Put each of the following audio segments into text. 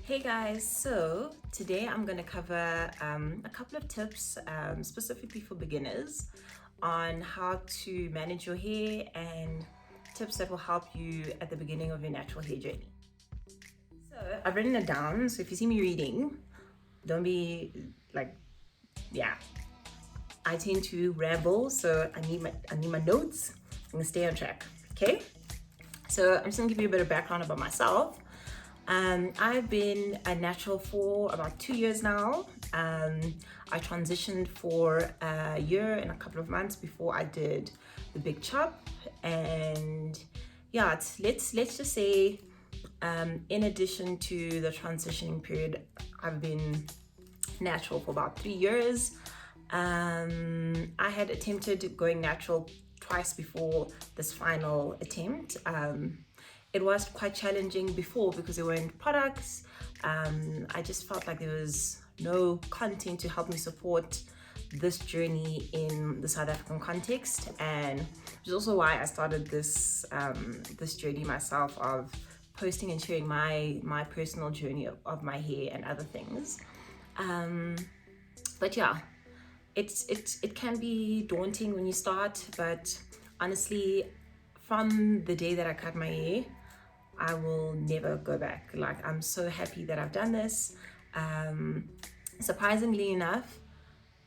Hey guys, so today I'm going to cover a couple of tips specifically for beginners on how to manage your hair and tips that will help you at the beginning of your natural hair journey. So I've written it down, so if you see me reading, don't be like, yeah, I tend to ramble, so I need my notes. I'm going to stay on track, okay? So I'm just gonna give you a bit of background about myself. I've been a natural for about 2 years now. I transitioned for a year and a couple of months before I did the big chop, and yeah, let's just say, in addition to the transitioning period, I've been natural for about 3 years. I had attempted going natural twice before this final attempt. It was quite challenging before because there weren't products. I just felt like there was no content to help me support this journey in the South African context, and which is also why I started this journey myself of posting and sharing my personal journey of my hair and other things. But yeah, it can be daunting when you start, but honestly, from the day that I cut my hair, I will never go back. Like, I'm so happy that I've done this. Um, Surprisingly enough,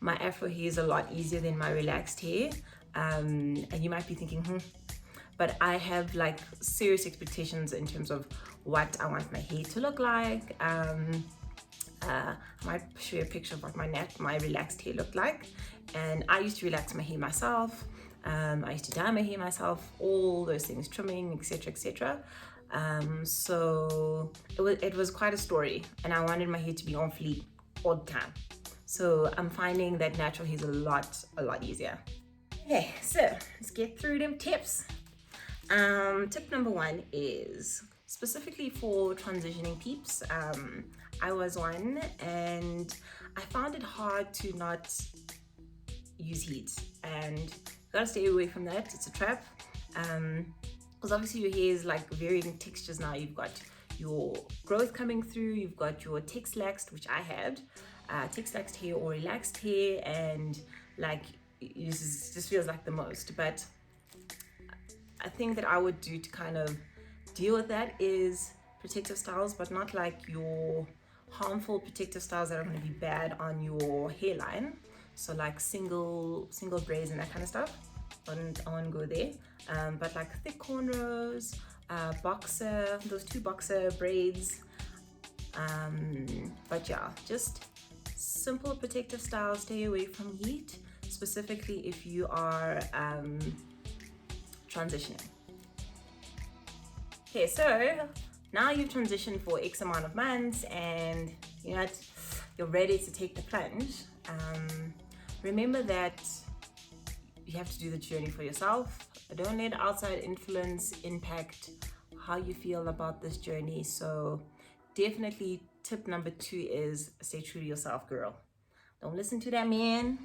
my afro hair is a lot easier than my relaxed hair. And you might be thinking, but I have like serious expectations in terms of what I want my hair to look like. I might show you a picture of what my relaxed hair looked like. And I used to relax my hair myself. I used to dye my hair myself, all those things, trimming, etc., etc. So it was quite a story, and I wanted my hair to be on fleek all the time. So I'm finding that natural hair is a lot easier. Okay, so let's get through them tips. Tip number one is specifically for transitioning peeps. I was one, and I found it hard to not use heat, and you gotta stay away from that. It's a trap. Because obviously your hair is like varying textures now. You've got your growth coming through, you've got your texlaxed, which I had, texlaxed hair or relaxed hair, and like it just feels like the most. But I think that I would do to kind of deal with that is protective styles, but not like your harmful protective styles that are going to be bad on your hairline. So like single braids and that kind of stuff. I won't go there. But like thick cornrows, boxer, those two boxer braids. But yeah, just simple protective styles. Stay away from heat, specifically if you are transitioning. Okay, so now you've transitioned for X amount of months and you're ready to take the plunge. Remember that you have to do the journey for yourself. Don't let outside influence impact how you feel about this journey. So definitely tip number 2 is stay true to yourself, girl. Don't listen to that man.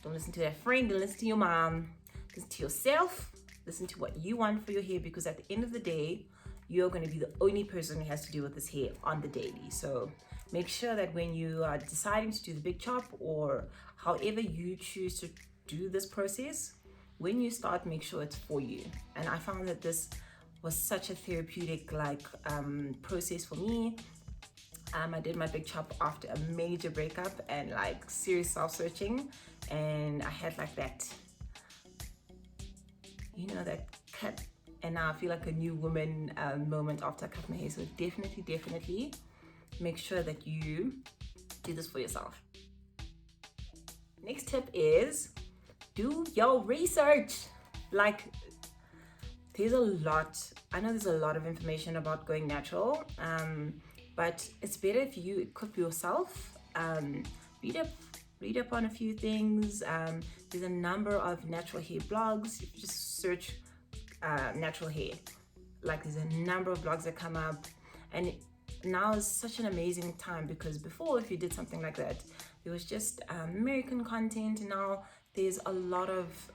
Don't listen to that friend. Don't listen to your mom. Listen to yourself. Listen to what you want for your hair, because at the end of the day, you're going to be the only person who has to deal with this hair on the daily. So make sure that when you are deciding to do the big chop, or however you choose to do this process, when you start, make sure it's for you. And I found that this was such a therapeutic process for me. I did my big chop after a major breakup and like serious self-searching, and I had like that cut, and now I feel like a new woman moment after I cut my hair. So definitely make sure that you do this for yourself. Next tip is do your research. Like, I know there's a lot of information about going natural, but it's better if you equip yourself. Read up on a few things. There's a number of natural hair blogs. If you just search natural hair, like there's a number of blogs that come up, and now is such an amazing time, because before, if you did something like that, there was just American content, and now there's a lot of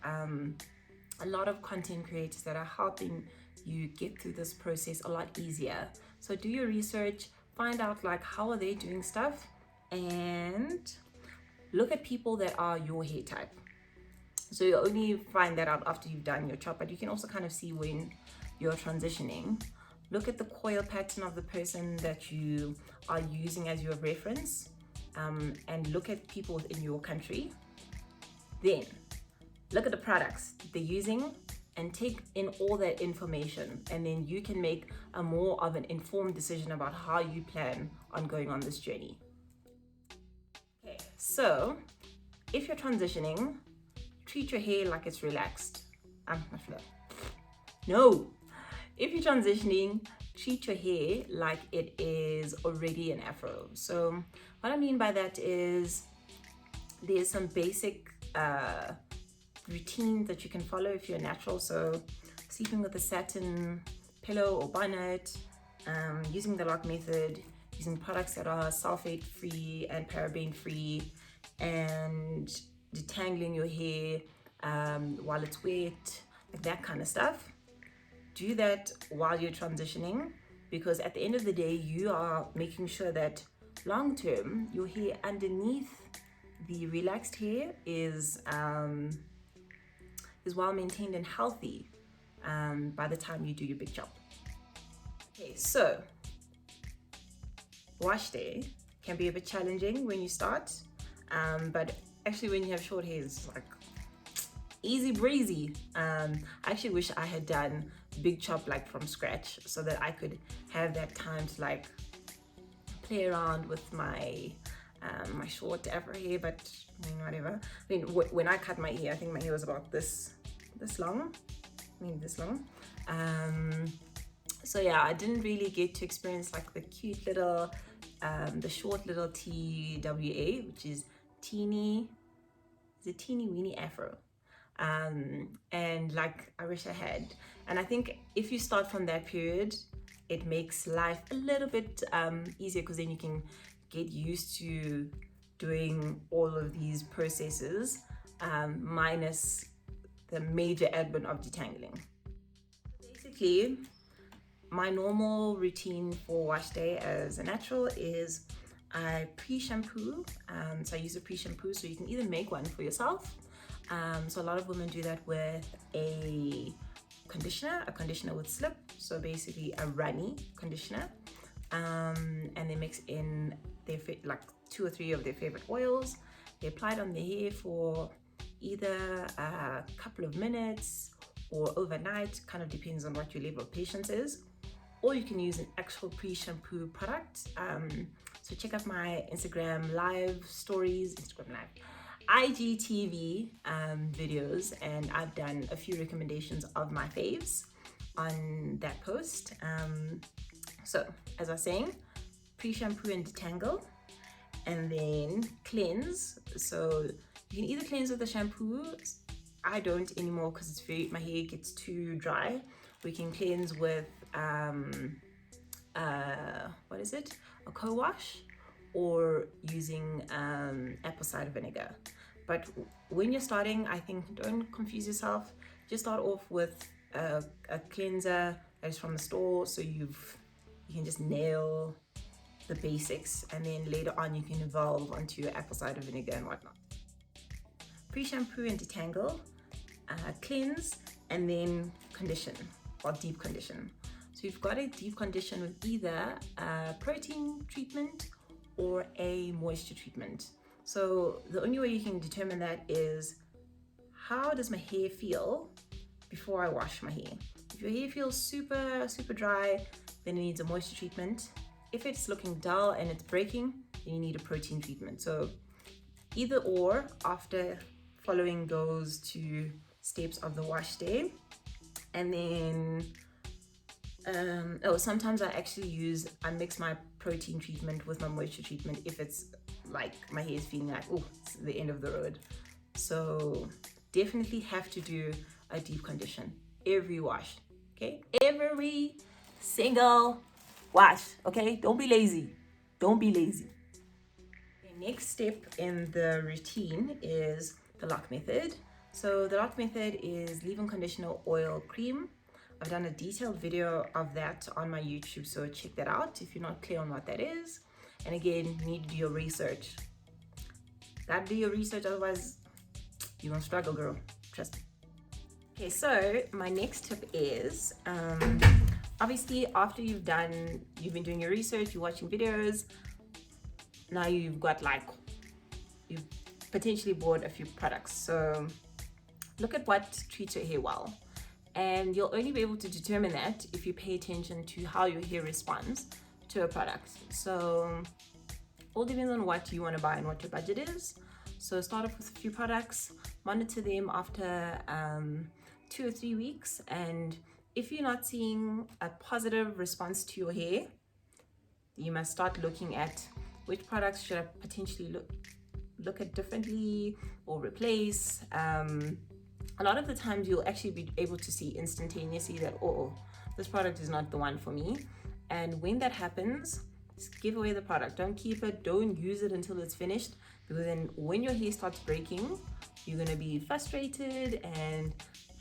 content creators that are helping you get through this process a lot easier. So do your research, find out like how are they doing stuff, and look at people that are your hair type. So you only find that out after you've done your chop, but you can also kind of see when you're transitioning. Look at the coil pattern of the person that you are using as your reference, and look at people within your country. Then look at the products they're using and take in all that information, and then you can make a more of an informed decision about how you plan on going on this journey. Okay, so if you're transitioning, treat your hair like it's relaxed. Not relaxed. No. If you're transitioning, treat your hair like it is already an afro. So what I mean by that is there's some basic routines that you can follow if you're natural. So sleeping with a satin pillow or bonnet, using the lock method, using products that are sulfate free and paraben free, and detangling your hair while it's wet, like that kind of stuff. Do that while you're transitioning, because at the end of the day, you are making sure that long term your hair underneath the relaxed hair is well maintained and healthy by the time you do your big chop. Okay, so wash day can be a bit challenging when you start, but actually when you have short hair, it's like easy breezy. I actually wish I had done big chop like from scratch so that I could have that time to like play around with my my short afro hair, but I mean, whatever. I mean, when I cut my hair, I think my hair was about this long, maybe this long. So yeah, I didn't really get to experience like the cute little the short little TWA, which is teeny weeny afro. And like I wish I had. And I think if you start from that period, it makes life a little bit easier, because then you can get used to doing all of these processes minus the major admin of detangling. Basically, my normal routine for wash day as a natural is I pre-shampoo. So I use a pre-shampoo, so you can either make one for yourself. So a lot of women do that with a conditioner with slip. So basically a runny conditioner, and they mix in their like 2 or 3 of their favorite oils. They apply it on their hair for either a couple of minutes or overnight, kind of depends on what your level of patience is. Or you can use an actual pre-shampoo product. So check out my Instagram live stories, IGTV videos, and I've done a few recommendations of my faves on that post. So as I was saying, pre-shampoo and detangle, and then cleanse. So you can either cleanse with a shampoo. I don't anymore because it's my hair gets too dry. We can cleanse with what is it? A co-wash, or using apple cider vinegar. But when you're starting, I think don't confuse yourself. Just start off with a cleanser that is from the store, so you can just nail the basics, and then later on you can evolve onto your apple cider vinegar and whatnot. Pre-shampoo and detangle, cleanse, and then condition or deep condition. So you've got a deep condition with either a protein treatment or a moisture treatment. So the only way you can determine that is, how does my hair feel before I wash my hair? If your hair feels super dry, then it needs a moisture treatment. If it's looking dull and it's breaking, then you need a protein treatment. So either or, after following those 2 steps of the wash day. And then sometimes I mix my protein treatment with my moisture treatment if it's like my hair is feeling like, oh, it's the end of the road. So definitely have to do a deep condition every wash. Okay, every single wash. Okay, don't be lazy. The next step in the routine is the lock method. So the lock method is leave-in conditioner, oil, cream. I've done a detailed video of that on my YouTube, so check that out if you're not clear on what that is. And again, you need to do your research. Gotta do your research, otherwise you're gonna struggle, girl. Trust me. Okay, so my next tip is obviously after you've been doing your research, you're watching videos, now you've potentially bought a few products. So look at what treats your hair well, and you'll only be able to determine that if you pay attention to how your hair responds to a product. So all depends on what you want to buy and what your budget is. So start off with a few products, monitor them after 2 or 3 weeks, and if you're not seeing a positive response to your hair, you must start looking at which products should I potentially look at differently or replace. A lot of the times you'll actually be able to see instantaneously that, oh, this product is not the one for me. And when that happens, just give away the product. Don't keep it, don't use it until it's finished, because then when your hair starts breaking, you're gonna be frustrated and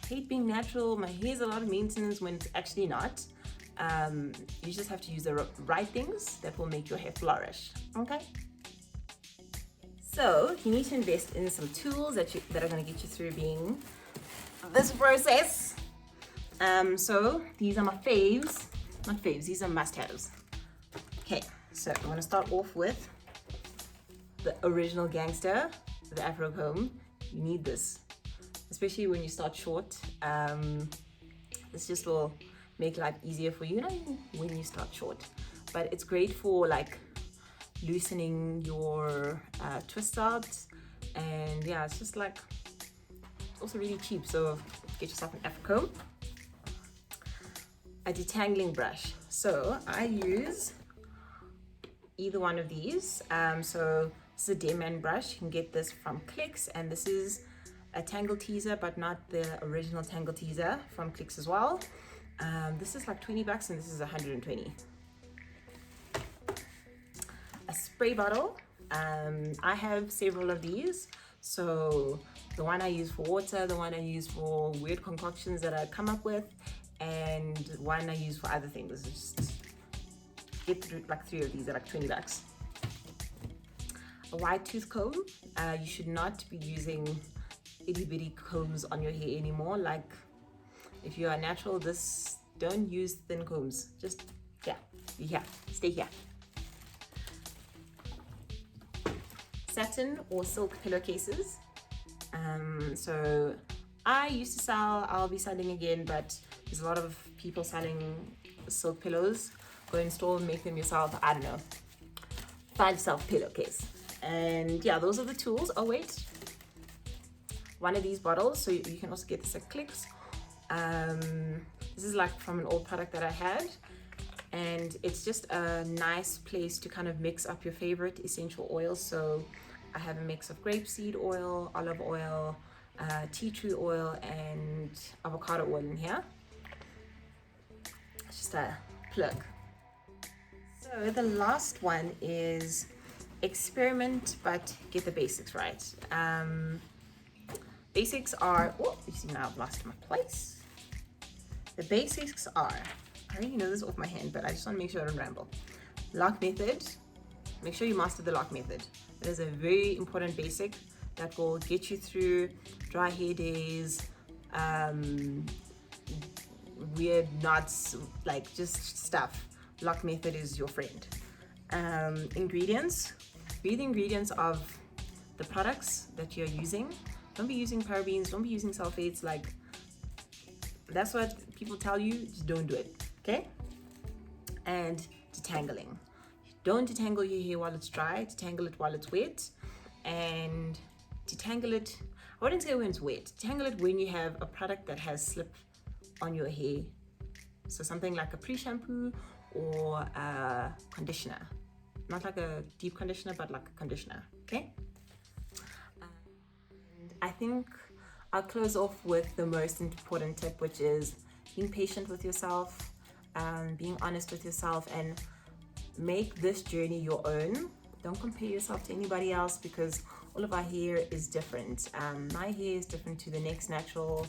hate being natural. My hair's a lot of maintenance when it's actually not. You just have to use the right things that will make your hair flourish, okay? So you need to invest in some tools that are going to get you through being this process. So these are my faves. Not faves, these are must-haves. Okay, so I'm going to start off with the original gangster, the Afro comb. You need this, especially when you start short. This just will make life easier for you, when you start short. But it's great for like loosening your twist outs, and yeah, it's just like, it's also really cheap. So get yourself an Afro comb, a detangling brush. So I use either one of these. So this is a Deman brush. You can get this from Clicks, and this is a Tangle Teezer, but not the original Tangle Teezer, from Clicks as well. This is like $20 and this is 120. A spray bottle. I have several of these. So the one I use for water, the one I use for weird concoctions that I come up with, and one I use for other things. Just get through like 3 of these. They're like $20. A wide tooth comb. You should not be using itty bitty combs on your hair anymore. Like, if you are natural, don't use thin combs. Just be here, stay here. Satin or silk pillowcases. So I used to sell, I'll be selling again, but there's a lot of people selling silk pillows. Go install and make them yourself. I don't know. Find yourself a pillowcase. And yeah, those are the tools. Oh wait, one of these bottles. So you can also get this at Clicks. This is like from an old product that I had, and it's just a nice place to kind of mix up your favorite essential oils. So I have a mix of grapeseed oil, olive oil, tea tree oil, and avocado oil in here. It's just a plug. So the last one is experiment, but get the basics right. Basics are, oh, you see now I've lost my place. The basics are, I already know this off my hand, but I just want to make sure I don't ramble. Lock method. Make sure you master the lock method. It is a very important basic that will get you through dry hair days, weird knots, like just stuff. Lock method is your friend. Ingredients. Read the ingredients of the products that you're using. Don't be using parabens, don't be using sulfates. Like, that's what people tell you, just don't do it, okay? And detangling. Don't detangle your hair while it's dry, detangle it while it's wet. And detangle it, I wouldn't say when it's wet, detangle it when you have a product that has slip on your hair. So something like a pre-shampoo or a conditioner. Not like a deep conditioner, but like a conditioner, okay? And I think I'll close off with the most important tip, which is being patient with yourself, being honest with yourself, and make this journey your own. Don't compare yourself to anybody else, because all of our hair is different. My hair is different to the next natural.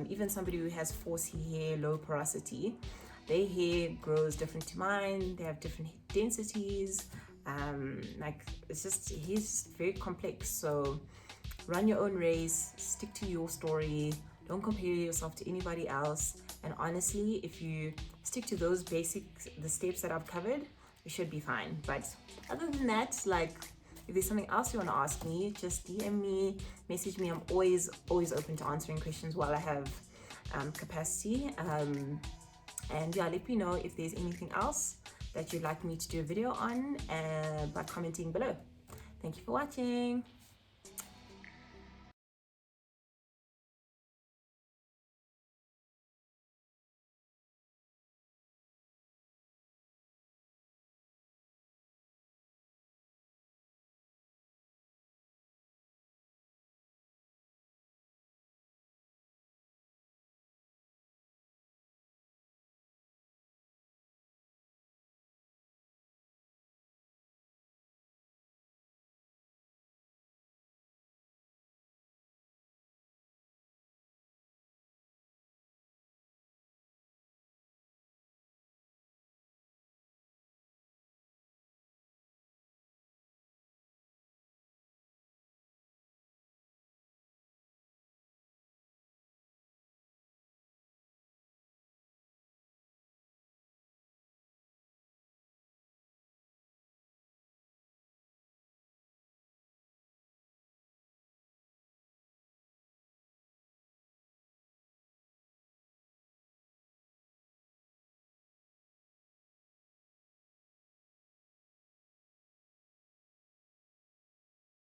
Even somebody who has 4C hair, low porosity, their hair grows different to mine. They have different densities. Like it's just, hair's very complex. So run your own race, stick to your story, don't compare yourself to anybody else. And honestly, if you stick to those basics, the steps that I've covered, you should be fine. But other than that, like, if there's something else you want to ask me, just DM me, message me. I'm always open to answering questions while I have capacity. And yeah, let me know if there's anything else that you'd like me to do a video on by commenting below. Thank you for watching.